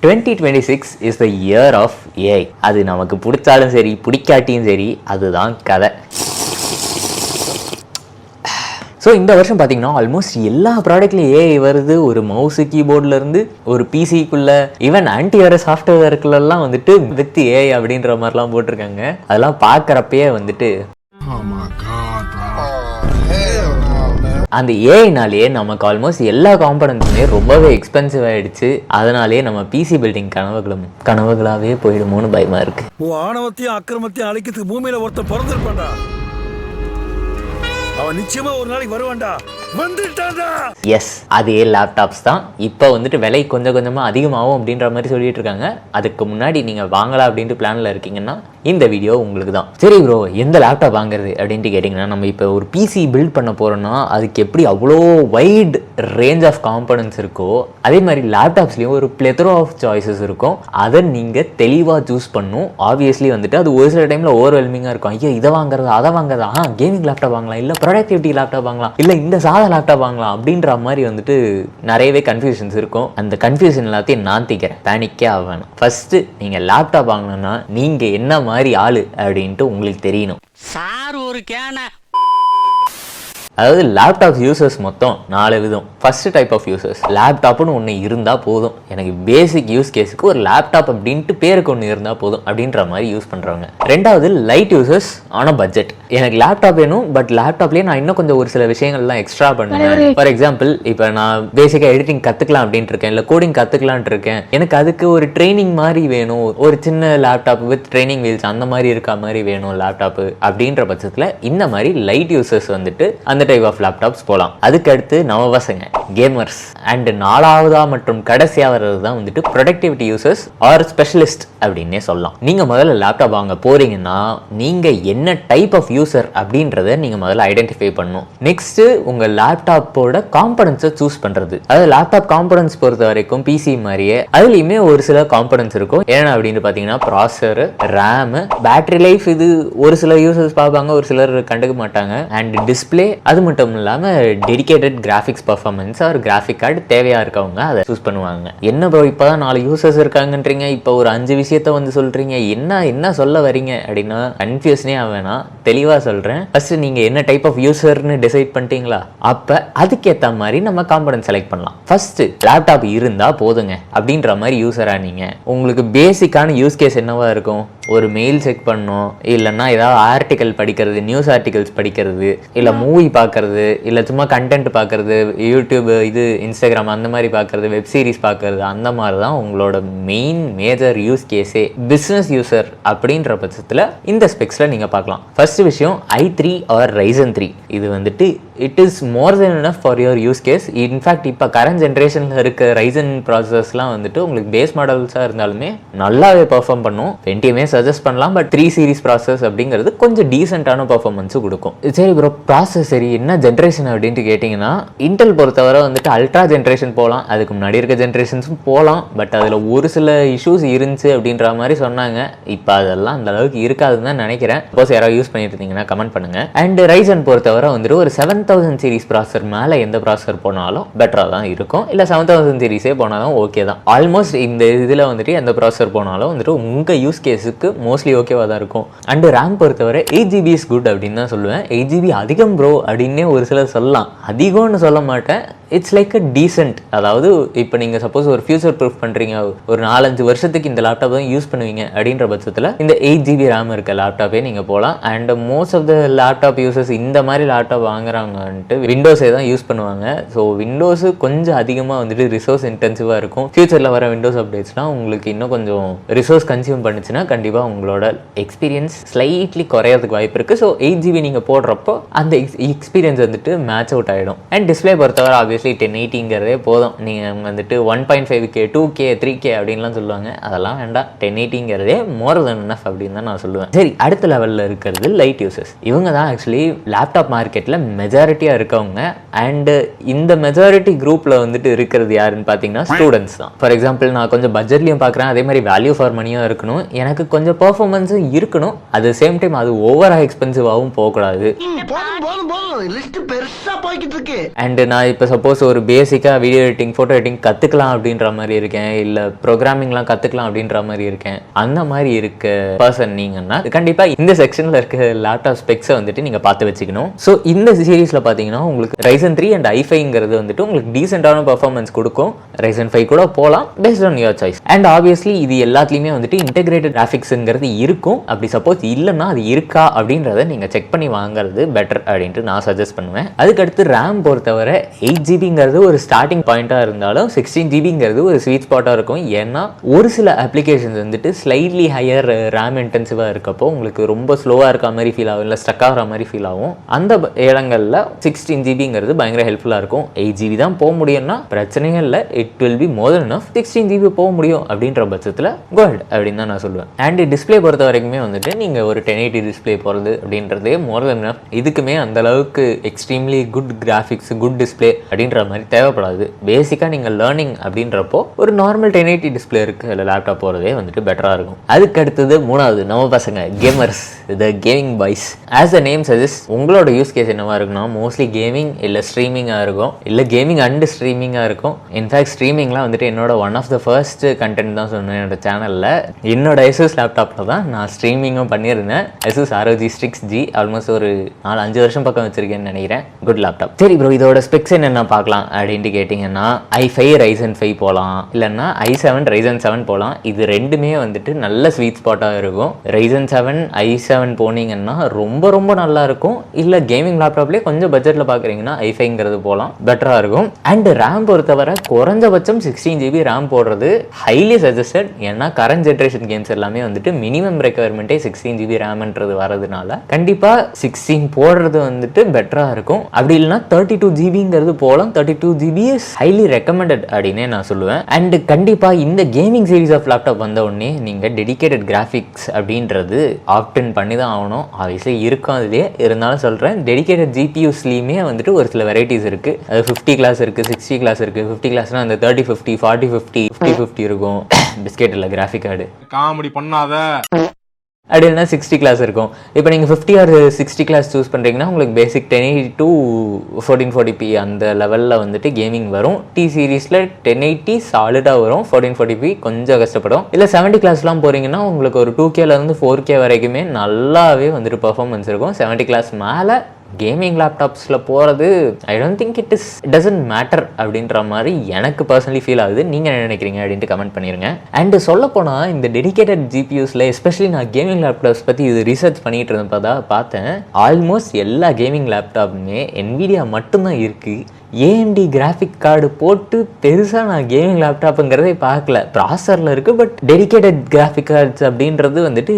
2026 is the year of AI. அது நமக்கு பிடிச்சாலும் சரி பிடிக்காட்டியும் சரி அதுதான் கதை. ஸோ இந்த வருஷம் பார்த்தீங்கன்னா ஆல்மோஸ்ட் எல்லா ப்ராடக்ட்லையும் ஏஐ வருது. ஒரு மவுஸு கீபோர்ட்லேருந்து ஒரு பிசிக்குள்ளே ஈவன் ஆன்டிவைரஸ் சாஃப்ட்வேருக்குள்ளெல்லாம் வந்துட்டு வித் ஏஐ அப்படின்ற மாதிரிலாம் போட்டிருக்காங்க. அதெல்லாம் பார்க்குறப்பயே வந்துட்டு அந்த ஏஐனாலேயே நமக்கு ஆல்மோஸ்ட் எல்லா காம்பனன்ட்ஸுமே ரொம்பவே எக்ஸ்பென்சிவ் ஆகிடுச்சு. அதனாலேயே நம்ம பிசி பில்டிங் கனவுகளாகவே போயிடுமோன்னு பயமாக இருக்குது. ஆணவத்தையும் அக்கிரமத்தையும் அழிக்கிறதுக்கு பூமியில் ஒருத்தர் பிறந்திருப்பாண்டா. அவன் நிச்சயமா ஒரு நாளைக்கு வருவான்டா. எஸ், அதே லேப்டாப்ஸ் தான் இப்போ வந்துட்டு விலை கொஞ்சம் கொஞ்சமாக அதிகமாகும் அப்படின்ற மாதிரி சொல்லிட்டு இருக்காங்க. அதுக்கு முன்னாடி நீங்கள் வாங்கலாம் அப்படின்ட்டு பிளானில் இருக்கீங்கன்னா இந்த வீடியோ உங்களுக்கு தான். சரி ப்ரோ, எந்த லேப்டாப் வாங்குறது அப்படின்ட்டு கேட்டிங்கன்னா, நம்ம இப்போ ஒரு பிசி பில்ட் பண்ண போகிறோன்னா அதுக்கு எப்படி அவ்வளோ வைட் ரேஞ்ச் ஆஃப் காம்பனன்ட்ஸ் இருக்கோ அதே மாதிரி லேப்டாப்ஸ்லேயும் ஒரு பிளெத்தரோ ஆஃப் சாய்ஸஸ் இருக்கும். அதை நீங்கள் தெளிவாக சூஸ் பண்ணும். ஆப்வியஸ்லி வந்துட்டு அது ஒரு சில டைமில் ஓவர்வெல்மிங்காக இருக்கும். ஐயோ இதை வாங்குறது அதை வாங்குறதா, கேமிங் லேப்டாப் வாங்கலாம், இல்லை ப்ரொடக்டிவிட்டி லேப்டாப் வாங்கலாம், இல்லை இந்த லேப்டாப் வாங்கலாம் அப்படின்ற மாதிரி வந்துட்டு நிறையவே கன்ஃபியூஷன்ஸ் இருக்கும். அந்த கன்ஃபியூஷன் எல்லாத்தையும் நான் தீக்கிறேன். பேனிக்கே ஆகணும். ஃபர்ஸ்ட் நீங்க லேப்டாப் வாங்கணும்னா நீங்க என்ன மாதிரி ஆளு அப்படின்ட்டு உங்களுக்கு தெரியணும். சார் ஒரு கேன அதாவது லேப்டாப் யூசர்ஸ் மொத்தம் 4 விதம். ஃபர்ஸ்ட் டைப் ஆஃப் யூசர்ஸ், லேப்டாப்னு ஒன்று இருந்தால் போதும், எனக்கு பேசிக் யூஸ் கேஸுக்கு ஒரு லேப்டாப் அப்படின்ட்டு பேருக்கு ஒன்று இருந்தால் போதும் அப்படின்ற மாதிரி யூஸ் பண்ணுறவங்க. ரெண்டாவது லைட் யூசர்ஸ் ஆன பட்ஜெட். எனக்கு லேப்டாப் வேணும், பட் லேப்டாப்லேயே நான் இன்னும் கொஞ்சம் ஒரு சில விஷயங்கள்லாம் எக்ஸ்ட்ரா பண்ணுவேன். ஃபார் எக்ஸாம்பிள் இப்போ நான் பேசிக்காக எடிட்டிங் கற்றுக்கலாம் அப்படின்ட்டு இருக்கேன், இல்லை கோடிங் கற்றுக்கலான்ட்டு இருக்கேன், எனக்கு அதுக்கு ஒரு ட்ரைனிங் மாதிரி வேணும், ஒரு சின்ன லேப்டாப் வித் ட்ரைனிங் வீல்ஸ் அந்த மாதிரி இருக்க மாதிரி வேணும் லேப்டாப்பு அப்படின்ற பட்சத்தில் இந்த மாதிரி லைட் யூசர்ஸ் வந்துட்டு அந்த டைப் ஆஃப் லேப்டாப்ஸ் போகலாம். அதுக்கடுத்து நம்ம பசங்க கேமர்ஸ் அண்ட் 4ஆவதா மற்றும் கடைசியாக வர்றது தான் வந்துட்டு ப்ரொடக்டிவிட்டி யூசர்ஸ் ஆர் ஸ்பெஷலிஸ்ட் அப்படின்னே சொல்லலாம். நீங்கள் முதல்ல லேப்டாப் வாங்க போறீங்கன்னா நீங்கள் என்ன டைப் ஆஃப் யூசர் அப்படின்றத நீங்கள் முதல்ல ஐடென்டிஃபை பண்ணணும். நெக்ஸ்ட் உங்கள் லேப்டாப்போட காம்பனன்ஸை சூஸ் பண்ணுறது. அதாவது லேப்டாப் காம்பனன்ஸ் பொறுத்த வரைக்கும் பிசி மாதிரியே அதுலேயுமே ஒரு சில காம்பனன்ஸ் இருக்கும். ஏன்னா அப்படின்னு பார்த்தீங்கன்னா ப்ராசஸர், ரேமு, பேட்டரி லைஃப், இது ஒரு சில யூசர்ஸ் பார்ப்பாங்க, ஒரு சிலர் கண்டுக்க மாட்டாங்க. அண்ட் டிஸ்பிளே, அது மட்டும் இல்லாமல் dedicated graphics performance or graphic card தேவையாக இருக்கவங்க அதை சூஸ் பண்ணுவாங்க. என்ன ப்ரோ இப்போ தான் 4 யூசர்ஸ் இருக்காங்கன்றீங்க, இப்போ ஒரு 5 விஷயத்த வந்து சொல்கிறீங்க, என்ன சொல்ல வரீங்க அப்படின்னா கன்ஃபியூஷனே ஆவேனா, தெளிவாக சொல்கிறேன். ஃபர்ஸ்ட் நீங்கள் என்ன டைப் ஆஃப் யூசர்னு டிசைட் பண்ணிட்டீங்களா, அப்போ அதுக்கேற்ற மாதிரி நம்ம காம்பனன்ட் செலக்ட் பண்ணலாம். ஃபர்ஸ்ட் லேப்டாப் இருந்தால் போதுங்க அப்படின்ற மாதிரி யூசராக நீங்கள் உங்களுக்கு பேசிக்கான யூஸ் கேஸ் என்னவா இருக்கும்? ஒரு மெயில் செக் பண்ணணும், இல்லைன்னா ஏதாவது ஆர்டிக்கல் படிக்கிறது, நியூஸ் ஆர்டிகல்ஸ் படிக்கிறது, இல்லை மூவி பார்க்கறது, இல்லை சும்மா கண்டென்ட் பார்க்கறது, யூடியூப், இது இன்ஸ்டாகிராம் அந்த மாதிரி பார்க்கறது, வெப் சீரிஸ் பார்க்கறது, அந்த மாதிரி தான் உங்களோட மெயின் மேஜர் யூஸ் கேஸே. பிஸ்னஸ் யூசர் அப்படின்ற பட்சத்தில் இந்த ஸ்பெக்ஸில் நீங்கள் பார்க்கலாம். ஃபர்ஸ்ட் விஷயம் i3 ஆர் Ryzen 3. இது வந்துட்டு it is more than enough for your use case. In fact இப்போ கரண்ட் ஜென்ரேஷனில் இருக்க ரைசன் ப்ராசஸர்ஸ்லாம் வந்துட்டு உங்களுக்கு பேஸ் மாடல்ஸாக இருந்தாலுமே நல்லாவே பர்ஃபார்ம் பண்ணும். 20 சஜஸ்ட் பண்ணலாம், பட் 3 சீரிஸ் ப்ராசஸ் அப்படிங்கிறது கொஞ்சம் டீசென்டான பர்ஃபார்மன்ஸும் கொடுக்கும். சரி ப்ரோ, ப்ராசஸ் சரி என்ன ஜென்ரேஷன் அப்படின்ட்டு கேட்டிங்கன்னா, இன்டெல் பொறுத்தவரை வந்துட்டு அல்ட்ரா ஜென்ரேஷன் போகலாம், அதுக்கு முன்னாடி இருக்க ஜென்ரேஷன்ஸும் போகலாம், பட் அதில் ஒரு சில இஷ்யூஸ் இருந்துச்சு அப்படின்ற மாதிரி சொன்னாங்க. இப்போ அதெல்லாம் அந்த அளவுக்கு இருக்காதுன்னு தான் நினைக்கிறேன். சப்போஸ் யாராவது யூஸ் பண்ணிட்டு இருந்தீங்கன்னா கமெண்ட் பண்ணுங்க. அண்ட் ரைசன் பொறுத்தவரை வந்துட்டு ஒரு 7000 சீரிஸ் ப்ராசஸர் மேலே எந்த ப்ராசஸர் போனாலும் பெட்டராக தான் இருக்கும், இல்லை 7000 சீரிஸே போனாலும் ஓகே தான். ஆல்மோஸ்ட் இந்த இதில் வந்துட்டு எந்த ப்ராசஸர் போனாலும் வந்துட்டு உங்கள் யூஸ் கேஸுக்கு மோஸ்ட்லி ஓகேவாக தான் இருக்கும். அண்ட் ரேம் பொறுத்தவரை 8GB இஸ் குட் அப்படின்னு தான் சொல்லுவேன். 8GB அதிகம் ப்ரோ அப்படின்னே ஒரு சிலர் சொல்லலாம், அதிகம்னு சொல்ல மாட்டேன். It's like a decent. அதாவது இப்போ நீங்கள் சப்போஸ் ஒரு ஃபியூச்சர் ப்ரூஃப் பண்ணுறீங்க, ஒரு 4-5 வருஷத்துக்கு இந்த லேப்டாப் தான் யூஸ் பண்ணுவீங்க அப்படின்ற பட்சத்தில் இந்த 8GB ரேம் இருக்க லேப்டாப்பே நீங்கள் போகலாம். And most of the laptop users இந்த மாதிரி லேப்டாப் வாங்குறாங்கன்ட்டு விண்டோஸே தான் யூஸ் பண்ணுவாங்க. ஸோ விண்டோஸு கொஞ்சம் அதிகமாக வந்துட்டு ரிசோர்ஸ் இன்டென்சிவாக இருக்கும். ஃபியூச்சரில் வர விண்டோஸ் அப்டேட்ஸ்லாம் உங்களுக்கு இன்னும் கொஞ்சம் ரிசோர்ஸ் கன்சியூம் பண்ணிச்சுன்னா கண்டிப்பாக உங்களோட எக்ஸ்பீரியன்ஸ் ஸ்லைட்லி குறையிறதுக்கு வாய்ப்பு இருக்குது. ஸோ 8GB நீங்கள் போடுறப்போ அந்த எக்ஸ்பீரியன்ஸ் வந்துட்டு மேட்ச் அவுட் ஆகிடும். அண்ட் டிஸ்பிளே பொறுத்தவரை ஆப்வியஸ்லி 1080ங்கிறதே போதும். நீங்கள் வந்துட்டு 1.5K 2K 3K அப்படின்லாம் சொல்லுவாங்க, அதெல்லாம் வேண்டாம். 1080ங்கிறதே மோர் தென் எனஃப் அப்படின்னு தான் நான் சொல்லுவேன். சரி, அடுத்த லெவலில் இருக்கிறது லைட் யூசர்ஸ். இவங்க தான் ஆக்சுவலி லேப்டாப் மார்க்கெட்டில் மெஜாரிட்டியாக இருக்கவங்க. அண்டு இந்த மெஜாரிட்டி குரூப்பில் வந்துட்டு இருக்கிறது யாருன்னு பார்த்தீங்கன்னா ஸ்டூடெண்ட்ஸ் தான். ஃபார் எக்ஸாம்பிள் நான் கொஞ்சம் பட்ஜெட்லையும் பார்க்குறேன், அதே மாதிரி வேல்யூ ஃபார் மணியும் இருக்கணும், எனக்கு கொஞ்சம் பெர்ஃபார்மன்ஸும் இருக்கணும். அட் த சேம் டைம் அது ஓவராக எக்ஸ்பென்சிவாகவும் போகக்கூடாது. அண்ட் நான் இப்போ சப்போஸ் சப்போஸ் ஒரு பேசிக்காக வீடியோ எடிட்டிங் ஃபோட்டோ எடிட்டிங் கற்றுக்கலாம் அப்படின்ற மாதிரி இருக்கேன், இல்லை ப்ரோக்ராமிங்லாம் கற்றுக்கலாம் அப்படின்ற மாதிரி இருக்கேன், அந்த மாதிரி இருக்க பர்சன் நீங்கன்னா கண்டிப்பாக இந்த செக்ஷனில் இருக்க லேப்டாப் ஸ்பெக்ஸை வந்துட்டு நீங்கள் பார்த்து வச்சுக்கணும். ஸோ இந்த சீரீஸில் பார்த்தீங்கன்னா உங்களுக்கு Ryzen 3 அண்ட் i5ங்கிறது வந்துட்டு உங்களுக்கு டீசென்டான பர்ஃபார்மன்ஸ் கொடுக்கும். Ryzen 5 கூட போகலாம் based on your choice. And obviously இது எல்லாத்துலேயுமே வந்துட்டு இன்டெகிரேட்டட் கிராஃபிக்ஸுங்கிறது இருக்கும். அப்படி சப்போஸ் இல்லைன்னா அது இருக்கா அப்படின்றத நீங்கள் செக் பண்ணி வாங்குறது பெட்டர் அப்படின்ட்டு நான் சஜஸ்ட் பண்ணுவேன். அதுக்கடுத்து ரேம் பொறுத்தவரை 8GB ஒரு ஸ்டார்டிங் பாயிண்ட்டாக இருந்தாலும் 16GB ஒரு ஸ்வீட் ஸ்பாட்டாக இருக்கும். ஏன்னா ஒரு சில அப்ளிகேஷன்ஸ் வந்துட்டு ஸ்லைட்லி ஹையர் ரேம் இன்டென்சிவாக இருக்கப்போ உங்களுக்கு ரொம்ப ஸ்லோவாக இருக்க மாதிரி ஃபீல் ஆகும், இல்லை ஸ்டக் ஆகிற மாதிரி ஃபீல் ஆகும். அந்த இடங்களில் 16GB பயங்கர ஹெல்ப்ஃபுல்லாக இருக்கும். 8GB தான் போக முடியும்னா பிரச்சனையே இல்லை, it will be more than enough. 16GB போக முடியும் அப்படின்ற பட்சத்தில் கோ ஹெட் அப்படின்னு தான் நான் சொல்லுவேன். அண்ட் டிஸ்பிளே பொறுத்த வரைக்குமே வந்துட்டு நீங்கள் ஒரு 1080 டிஸ்பிளே போகிறது அப்படின்றதே மோர் தென் எனஃப். இதுக்குமே அந்த அளவுக்கு extremely good graphics good display அப்படின்ற மாதிரி தேவைப்படாது. பேசிக்காக நீங்கள் லேர்னிங் அப்படின்றப்போ ஒரு நார்மல் 1080 டிஸ்பிளே இருக்குது இல்லை லேப்டாப் போகிறதே வந்துட்டு பெட்டராக இருக்கும். அதுக்கு அடுத்தது மூணாவது நம்ம பசங்க gamers, the gaming boys. As the name suggest உங்களோட யூஸ் கேஸ் என்னவா இருக்குன்னா மோஸ்ட்லி கேமிங் இல்லை ஸ்ட்ரீமிங்காக இருக்கும், இல்லை கேமிங் அண்ட் ஸ்ட்ரீமிங்காக இருக்கும். இன்ஃபேக்ட் ஸ்ட்ரீமிங்லாம் வந்துட்டு என்னோட one of the first content தான் சொன்னேன் என்னோட சேனலில். என்னோட எஸ்எஸ் லேப்டாப்பில் தான் நான் ஸ்ட்ரீமிங்கும் பண்ணியிருந்தேன். SS ROG Strix G almost ஒரு 4-5 வருஷம் பக்கம் வச்சிருக்கேன்னு நினைக்கிறேன். Good laptop. சரி ப்ரோ, இதோட ஸ்பெக்ஸ் என்னென்ன பார்க்கலாம் அப்படின்ட்டு கேட்டிங்கன்னா i5 Ryzen 5 போகலாம், இல்லைன்னா i7 Ryzen 7 போகலாம். இது ரெண்டுமே வந்துட்டு நல்ல ஸ்வீட் ஸ்பாட்டாக இருக்கும். Ryzen 7 i7 போனீங்கன்னா ரொம்ப ரொம்ப நல்லா இருக்கும். இல்லை கேமிங் லேப்டாப்லேயே கொஞ்சம் பட்ஜெட்டில் பார்க்குறீங்கன்னா i5ங்கிறது போகலாம், பெட்டராக இருக்கும். அண்ட் ரேம் பொறுத்தவரை குறைஞ்சபட்சம் 16GB ரேம் போடுறது ஹைலி சஜஸ்டட். ஏன்னா கரண்ட் ஜென்ரேஷன் கேம்ஸ் எல்லாமே வந்துட்டு மினிமம் ரெக்குவயர்மெண்ட்டே 16GB ரேம்ன்றது வரதுனால கண்டிப்பாக 16 போடுறது வந்துட்டு பெட்டராக இருக்கும். அப்படி இல்லைன்னா 32GBங்கிறது போகலாம். 32GB இஸ் ஹைலி ரெக்கமெண்டட் அப்படின்னே நான் சொல்லுவேன். அண்ட் கண்டிப்பாக இந்த கேமிங் சீரிஸ் ஆஃப் லேப்டாப் வந்த உடனே நீங்கள் டெடிகேட்டட் கிராஃபிக்ஸ் அப்படின்றது ஆப்டன் பண்ணி தான் ஆகணும். ஆப்வியஸ்லி இருக்கும், அதுலேயே இருந்தாலும் சொல்கிறேன். டெடிகேட்டட் GPUஸ்லேயுமே வந்துட்டு ஒரு சில வெரைட்டிஸ் இருக்குது. அது 50 கிளாஸ் இருக்குது, 60 கிளாஸ் இருக்குது. 50 கிளாஸ்னால் அந்த 3050 4050 5050 இருக்கும். பிஸ்கெட் இல்லை கிராஃபிக் கார்டு காமெடி பண்ணாத அப்படி இல்லைனா 60 கிளாஸ் இருக்கும். இப்போ நீங்கள் 50 ஆர் 60 கிளாஸ் சூஸ் பண்ணுறீங்கன்னா உங்களுக்கு பேசிக் 1080 to 1440p அந்த லெவலில் வந்துட்டு கேமிங் வரும். டி சீரீஸில் 1080 சாலிடாக வரும், 1440p கொஞ்சம் கஷ்டப்படும். இல்லை 70 கிளாஸ்லாம் போகிறீங்கன்னா உங்களுக்கு ஒரு 2Kலேருந்து 4K வரைக்குமே நல்லாவே வந்துட்டு பர்ஃபார்மன்ஸ் இருக்கும். 70 கிளாஸ் மேலே கேமிங் லேப்டாப்ஸில் போகிறது I don't think it doesn't matter அப்படின்ற மாதிரி எனக்கு பர்சனலி ஃபீல் ஆகுது. நீங்கள் என்ன நினைக்கிறீங்க அப்படின்ட்டு கமெண்ட் பண்ணிடுங்க. அண்ட் சொல்லப்போனால் இந்த டெடிகேட்டட் GPUஸில் எஸ்பெஷலி நான் கேமிங் லேப்டாப்ஸ் பற்றி இது ரிசர்ச் பண்ணிகிட்டு இருந்தப்போ பார்த்தேன். ஆல்மோஸ்ட் எல்லா கேமிங் லேப்டாப்புமே NVIDIA மட்டும்தான் இருக்குது. AMD கிராஃபிக் கார்டு போட்டு பெருசாக நான் கேமிங் லேப்டாப்புங்கிறதே பார்க்கல. ப்ராசரில் இருக்குது, பட் டெடிகேட்டட் கிராஃபிக் கார்ட்ஸ் அப்படின்றது வந்துட்டு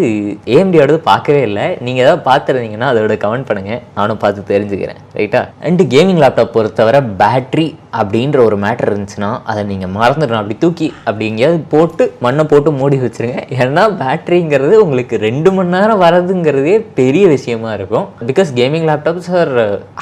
AMDயோடது பார்க்கவே இல்லை. நீங்கள் ஏதாவது பார்த்துருந்தீங்கன்னா அதோட கமெண்ட் பண்ணுங்கள், நானும் பார்த்து தெரிஞ்சுக்கிறேன். ரைட்டா? அண்டு கேமிங் லேப்டாப் பொறுத்தவரை பேட்ரி அப்படின்ற ஒரு மேட்டர் இருந்துச்சுன்னா அதை நீங்கள் மறந்துடணும். அப்படி தூக்கி அப்படி எங்கேயாவது போட்டு மண்ணை போட்டு மூடி வச்சுருங்க. ஏன்னா பேட்ரிங்கிறது உங்களுக்கு 2 மணி நேரம் வரதுங்கிறதே பெரிய விஷயமா இருக்கும். Because gaming laptops are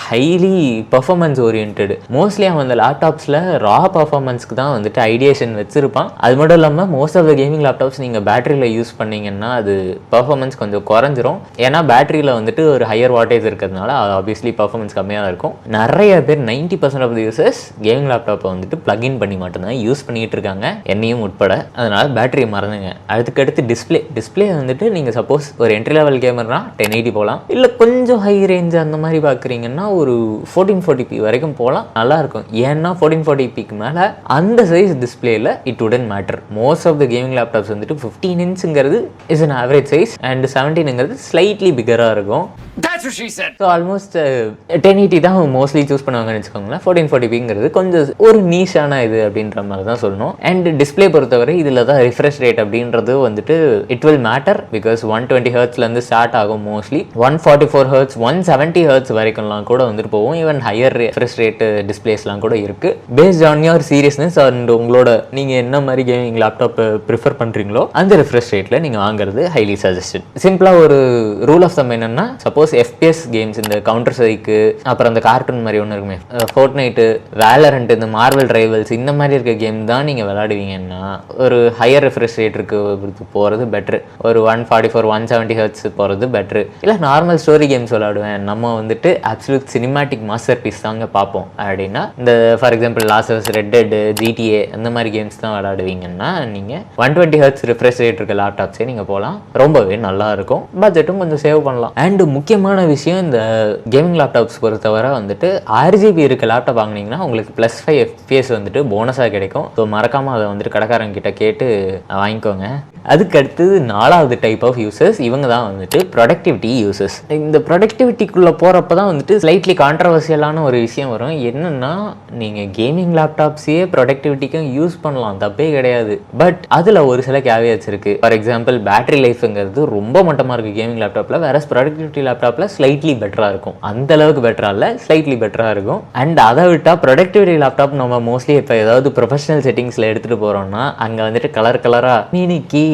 highly performance orient. Mostly அவன் அந்த லேப்டாப்ஸில் ரா பர்ஃபார்மன்ஸ்க்கு தான் வந்துட்டு ஐடியேஷன் வச்சுருப்பான். அது மட்டும் இல்லாமல் most of the gaming laptops நீங்கள் பேட்டரியில் யூஸ் பண்ணிங்கன்னா அது பர்ஃபார்மன்ஸ் கொஞ்சம் குறைஞ்சிரும். ஏன்னா பேட்டரியில் வந்துட்டு ஒரு ஹையர் வாட்டேஜ் இருக்கிறதுனால அது ஆப்வியஸ்லி பர்ஃபார்மன்ஸ் கம்மியாக தான் இருக்கும். நிறைய பேர் 90% ஆஃப் த யூசர்ஸ் கேமிங் லேப்டாப்பை வந்துட்டு பிளக்இன் பண்ணி மட்டும்தான் யூஸ் பண்ணிகிட்டு இருக்காங்க, என்னையும் உட்பட. அதனால் பேட்டரி மறந்துங்க. அதுக்கடுத்து டிஸ்பிளே வந்துட்டு நீங்கள் சப்போஸ் ஒரு என்ட்ரி லெவல் கேமர்னா 1080 போகலாம். இல்லை கொஞ்சம் ஹை ரேஞ்ச் அந்த மாதிரி பார்க்குறீங்கன்னா ஒரு 1440p வரைக்கும் போகலாம், நல்லா இருக்கும். ஏன்னா 1440pக்கு மேலே அந்த சைஸ் டிஸ்பிளேல இட் உடன் matter. Most of the gaming laptops வந்துட்டு 15 இன்ச்சுங்கிறது is an average size and 17ங்கிறது ஸ்லைட்லி பிகராக இருக்கும். ஸோ ஆல்மோஸ்ட் 1080 தான் மோஸ்ட்லி சூஸ் பண்ணுவாங்கன்னு வச்சுக்கோங்களேன். 1440pங்கிறது கொஞ்சம் ஒரு நீஷான இது அப்படின்ற மாதிரி தான் சொல்லணும். அண்ட் டிஸ்பிளே பொறுத்தவரை இதில் தான் ரிஃப்ரெஷ் ரேட் அப்படின்றது வந்துட்டு இட் வில் மேட்டர். பிகாஸ் 120 ஹெர்ட்ஸ்லேருந்து ஸ்டார்ட் ஆகும். மோஸ்ட்லி 144 ஹெர்ட்ஸ் 170 ஹெர்ட்ஸ் வரைக்கும்லாம் கூட வந்துட்டு போகும். ஈவன் ஹையர் ரிஃப்ரெஷ் ரேட்டு டிஸ்பிளேஸ்லாம் கூட இருக்குது. Based on your seriousness and உங்களோட நீங்கள் என்ன மாதிரி கேமிங் லேப்டாப் ப்ரிஃபர் பண்ணுறீங்களோ அந்த ரிஃப்ரெஷ் ரேட்டில் நீங்கள் வாங்குறது ஹைலி சஜஸ்டட். சிம்பிளாக ஒரு ரூல் ஆஃப் தம் என்னென்னா, சப்போஸ் FPS கேம்ஸ் இந்த கவுண்டர் ஸ்ட்ரைக்கு, அப்புறம் அந்த கார்ட்டூன் மாதிரி ஒன்று இருக்குமே ஃபோர்ட்நைட்டு, வேலரண்ட், இந்த மார்வல் ரைவல்ஸ், இந்த மாதிரி இருக்க கேம் தான் நீங்கள் விளையாடுவீங்கன்னா ஒரு ஹையர் ரெஃப்ரெஷ் ரேட் இருக்கு போகிறது பெட்ரு. ஒரு 144 170 ஹெர்ட்ஸ் போகிறது பெட்ரு. இல்லை நார்மல் ஸ்டோரி கேம்ஸ் விளையாடுவேன், நம்ம வந்துட்டு அப்சல்யூட் சினிமேட்டிக் மாஸ்டர் பீஸ் தாங்க பார்ப்போம் அப்படின்னா இந்த for example last red dead GTA அந்த மாதிரி கேம்ஸ் தான் விளையாடுவீங்கன்னா நீங்கள் 120 Hz ரிஃப்ரெஷ் ரேட் இருக்க லேப்டாப்ஸே நீங்கள் போகலாம். ரொம்பவே நல்லா இருக்கும், பட்ஜெட்டும் கொஞ்சம் சேவ் பண்ணலாம். அண்ட் முக்கியமான விஷயம், இந்த கேமிங் லேப்டாப்ஸ் பொறுத்தவரை வந்துட்டு 6GB இருக்க லேப்டாப் வாங்கினீங்கன்னா உங்களுக்கு +5 FPS வந்துட்டு போனஸாக கிடைக்கும். ஸோ மறக்காமல் அதை வந்துட்டு கடைக்காரங்க கிட்ட கேட்டு வாங்கிக்கோங்க. அதுக்கு அடுத்தது 4வது டைப் ஆஃப் யூசர்ஸ், இவங்க தான் வந்துட்டு ப்ரொடக்டிவிட்டி யூசர்ஸ். இந்த ப்ரொடக்டிவிட்டிக்குள்ளே போகிறப்ப தான் வந்துட்டு ஸ்லைட்லி கான்ட்ரவர்சியலான ஒரு விஷயம் வரும். என்னென்னா, நீங்கள் கேமிங் லேப்டாப்ஸையே ப்ரொடக்டிவிட்டிக்கும் யூஸ் பண்ணலாம், தப்பே கிடையாது. பட் அதில் ஒரு சில கேவியட்ஸ் இருக்குது. ஃபார் எக்ஸாம்பிள் பேட்டரி லைஃப்ங்கிறது ரொம்ப மட்டமாக இருக்குது கேமிங் லேப்டாப்பில், வேற ப்ரொடக்டிவிட்டி லேப்டாப்பில் ஸ்லைட்லி பெட்டராக இருக்கும். அந்த அளவுக்கு பெட்டராக இல்லை, ஸ்லைட்லி பெட்டராக இருக்கும். அண்ட் அதை விட்டால் ப்ரொடக்டிவிட்டி லேப்டாப் நம்ம மோஸ்ட்லி இப்போ ஏதாவது ப்ரொஃபஷனல் செட்டிங்ஸில் எடுத்துகிட்டு போகிறோம்னா அங்கே வந்துட்டு கலராக மினிக்கி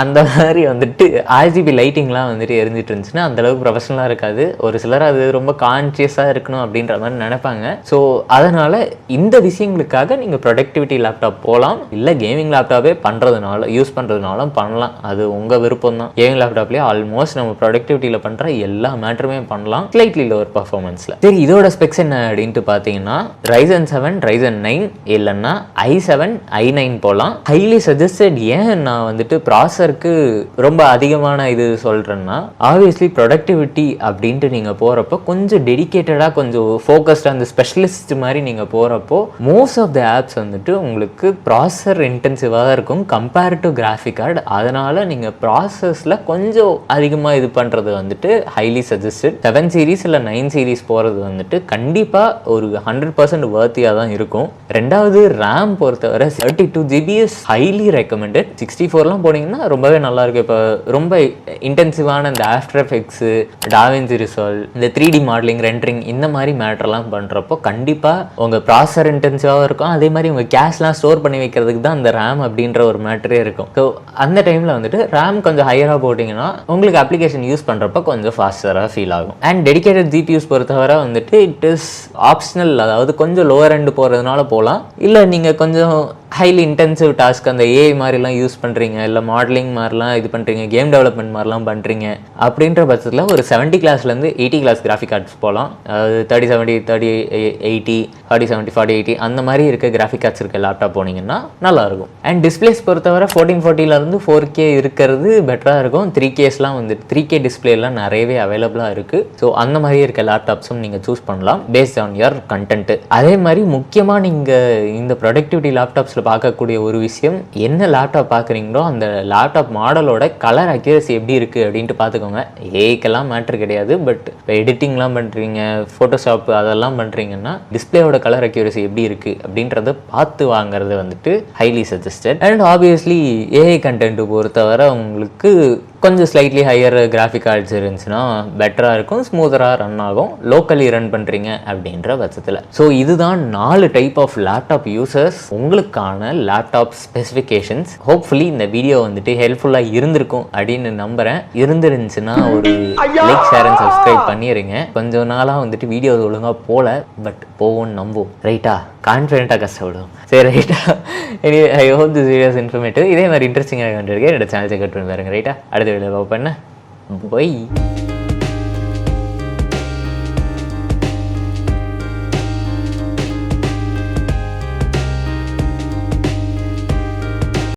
அந்த மாதிரி வந்துட்டு RGB லைட்டிங்லாம் வந்துட்டு எரிஞ்சிட்டு இருந்துச்சுன்னா அந்தளவுக்கு ப்ரொஃபஷனலாக இருக்காது. ஒரு சிலர் அது ரொம்ப கான்ஷியஸாக இருக்கணும் அப்படின்ற மாதிரி நினைப்பாங்க. ஸோ அதனால் இந்த விஷயங்களுக்காக நீங்கள் ப்ரொடக்டிவிட்டி லேப்டாப் போகலாம். இல்லை கேமிங் லேப்டாப்பே யூஸ் பண்ணுறதுனாலும் பண்ணலாம், அது உங்கள் விருப்பம் தான். கேமிங் லேப்டாப்லேயே ஆல்மோஸ்ட் நம்ம ப்ரொடக்டிவிட்டியில் பண்ணுற எல்லா மேட்டருமே பண்ணலாம், ஸ்லைட்லி லோவர் பர்ஃபார்மன்ஸில். சரி, இதோட ஸ்பெக்ஸ் என்ன அப்படின்ட்டு பார்த்தீங்கன்னா Ryzen 7 Ryzen 9 இல்லைன்னா i7 i9 போகலாம். Highly suggested. ஏன் நான் வந்துட்டு ப்ராசருக்கு ரொம்ப அதிகமான இது சொல்கிறேன்னா, ஆப்வியஸ்லி ப்ரொடக்டிவிட்டி அப்படின்ட்டு நீங்கள் போகிறப்போ கொஞ்சம் டெடிக்கேட்டடாக கொஞ்சம் ஃபோக்கஸ்டாக அந்த ஸ்பெஷலிஸ்ட் மாதிரி நீங்கள் போகிறப்போ மோஸ்ட் ஆஃப் த ஆப்ஸ் வந்துட்டு உங்களுக்கு ப்ராசர் இன்டென்சிவாக இருக்கும் கம்பேர்ட் டு கிராஃபிக் கார்டு. அதனால் நீங்கள் ப்ராசஸில் கொஞ்சம் அதிகமாக இது பண்ணுறது வந்துட்டு ஹைலி சஜஸ்டட். 7 சீரீஸ் இல்லை 9 சீரீஸ் போகிறது வந்துட்டு கண்டிப்பாக ஒரு 100% வர்த்தியாக தான் இருக்கும். ரெண்டாவது ரேம் பொறுத்தவரை 32GB இஸ் ஹைலி ரெக்கமெண்டட். 64லாம் போனீங்கன்னா ரொம்பவே நல்லா இருக்கு. இப்போ ரொம்ப இன்டென்சிவான இந்த ஆஃப்டர் எஃபெக்ட்ஸு, davinciresolve, இந்த 3D மாடலிங், ரெண்டரிங் இந்த மாதிரி மேட்டர்லாம் பண்ணுறப்போ கண்டிப்பாக உங்கள் ப்ராசர் இன்டென்சிவாகவும் இருக்கும். அதே மாதிரி உங்கள் கேஷ்லாம் ஸ்டோர் பண்ணி வைக்கிறதுக்கு தான் அந்த ரேம் அப்படின்ற ஒரு மேட்டரே இருக்கும். ஸோ அந்த டைமில் வந்துட்டு ரேம் கொஞ்சம் ஹையராக போட்டிங்கன்னா உங்களுக்கு அப்ளிகேஷன் யூஸ் பண்ணுறப்போ கொஞ்சம் ஃபாஸ்டராக ஃபீல் ஆகும். அண்ட் டெடிக்கேட்டட் GPUs பொறுத்தவரை வந்துட்டு இட் இஸ் ஆப்ஷனல், அதாவது கொஞ்சம் லோவர் எண்டு போகிறதுனால போகலாம். இல்லை நீங்கள் கொஞ்சம் ஹைலி இன்டென்சிவ் டாஸ்க் அந்த AI மாதிரிலாம் யூஸ் பண்ணுறீங்க, இல்லை மாடலிங் மாதிரிலாம் இது பண்ணுறீங்க, கேம் டெவலப்மெண்ட் மாதிரிலாம் பண்ணுறீங்க அப்படின்ற பட்சத்தில் ஒரு 70 கிளாஸ்லேருந்து 80 கிளாஸ் கிராஃபிக் கார்ட்ஸ் போகலாம். அதாவது 3070, 3080, 4070, 4080 அந்த மாதிரி இருக்க கிராஃபிக் கார்ட்ஸ் இருக்க லேப்டாப் போனீங்கன்னா நல்லாயிருக்கும். அண்ட் டிஸ்பிளேஸ் பொறுத்தவரை 1440 4K இருக்கிறது பெட்டராக இருக்கும். 3Ksலாம் வந்து 3K டிஸ்பிளேலாம் நிறையவே அவைலபிளாக இருக்குது. ஸோ அந்த மாதிரி இருக்க லேப்டாப்ஸும் நீங்கள் சூஸ் பண்ணலாம் பேஸ்ட் ஆன் யுவர் கண்டென்ட்டு. அதே மாதிரி முக்கியமாக நீங்கள் இந்த ப்ரொடக்டிவிட்டி லேப்டாப்ஸில் பார்க்கக்கூடிய ஒரு விஷயம், என்ன லேப்டாப் பார்க்குறீங்களோ அந்த லேப்டாப் மாடலோட கலர் அக்யூரசி எப்படி இருக்குது அப்படின்ட்டு பார்த்துக்கோங்க. ஏக்கெல்லாம் மேட்ரு கிடையாது, பட் இப்போ எடிட்டிங்லாம் பண்ணுறீங்க, ஃபோட்டோஷாப் அதெல்லாம் பண்ணுறீங்கன்னா டிஸ்பிளேயோட கலர் அக்யூரசி எப்படி இருக்குது அப்படின்றத பார்த்து வாங்குறது வந்துட்டு highly suggested. And obviously AI content பொறுத்தவரை உங்களுக்கு கொஞ்சம் ஸ்லைட்லி ஹையர் கிராஃபிக் கார்ட்ஸ் இருந்துச்சுன்னா பெட்டராக இருக்கும், ஸ்மூத்தராக ரன் ஆகும் லோக்கலி ரன் பண்ணுறீங்க அப்படின்ற பட்சத்தில். ஸோ இதுதான் 4 டைப் ஆஃப் லேப்டாப் யூசர்ஸ், உங்களுக்கான லேப்டாப் ஸ்பெசிஃபிகேஷன்ஸ். ஹோப்ஃபுல்லி இந்த வீடியோ வந்துட்டு ஹெல்ப்ஃபுல்லாக இருந்திருக்கும் அப்படின்னு நம்புகிறேன். இருந்துருந்துச்சுன்னா ஒரு லைக், ஷேர் அண்ட் சப்ஸ்கிரைப் பண்ணிடுங்க. கொஞ்சம் நாளாக வந்துட்டு வீடியோ ஒழுங்காக போகல, பட் போவோன்னு நம்புவோம். ரைட்டா? கான்ஃபிடென்ட்டாக கஷ்டப்படுவோம். சரி, ரைட்டா? Anyway I hope this video is informative. இதே மாதிரி இன்ட்ரெஸ்டிங்காக கண்டிருக்கேன். என்னோட சேனல் செக் பண்ணி பாருங்க. ரைட்டா? அடுத்த வீடியோ பார்ப்பேன். பை.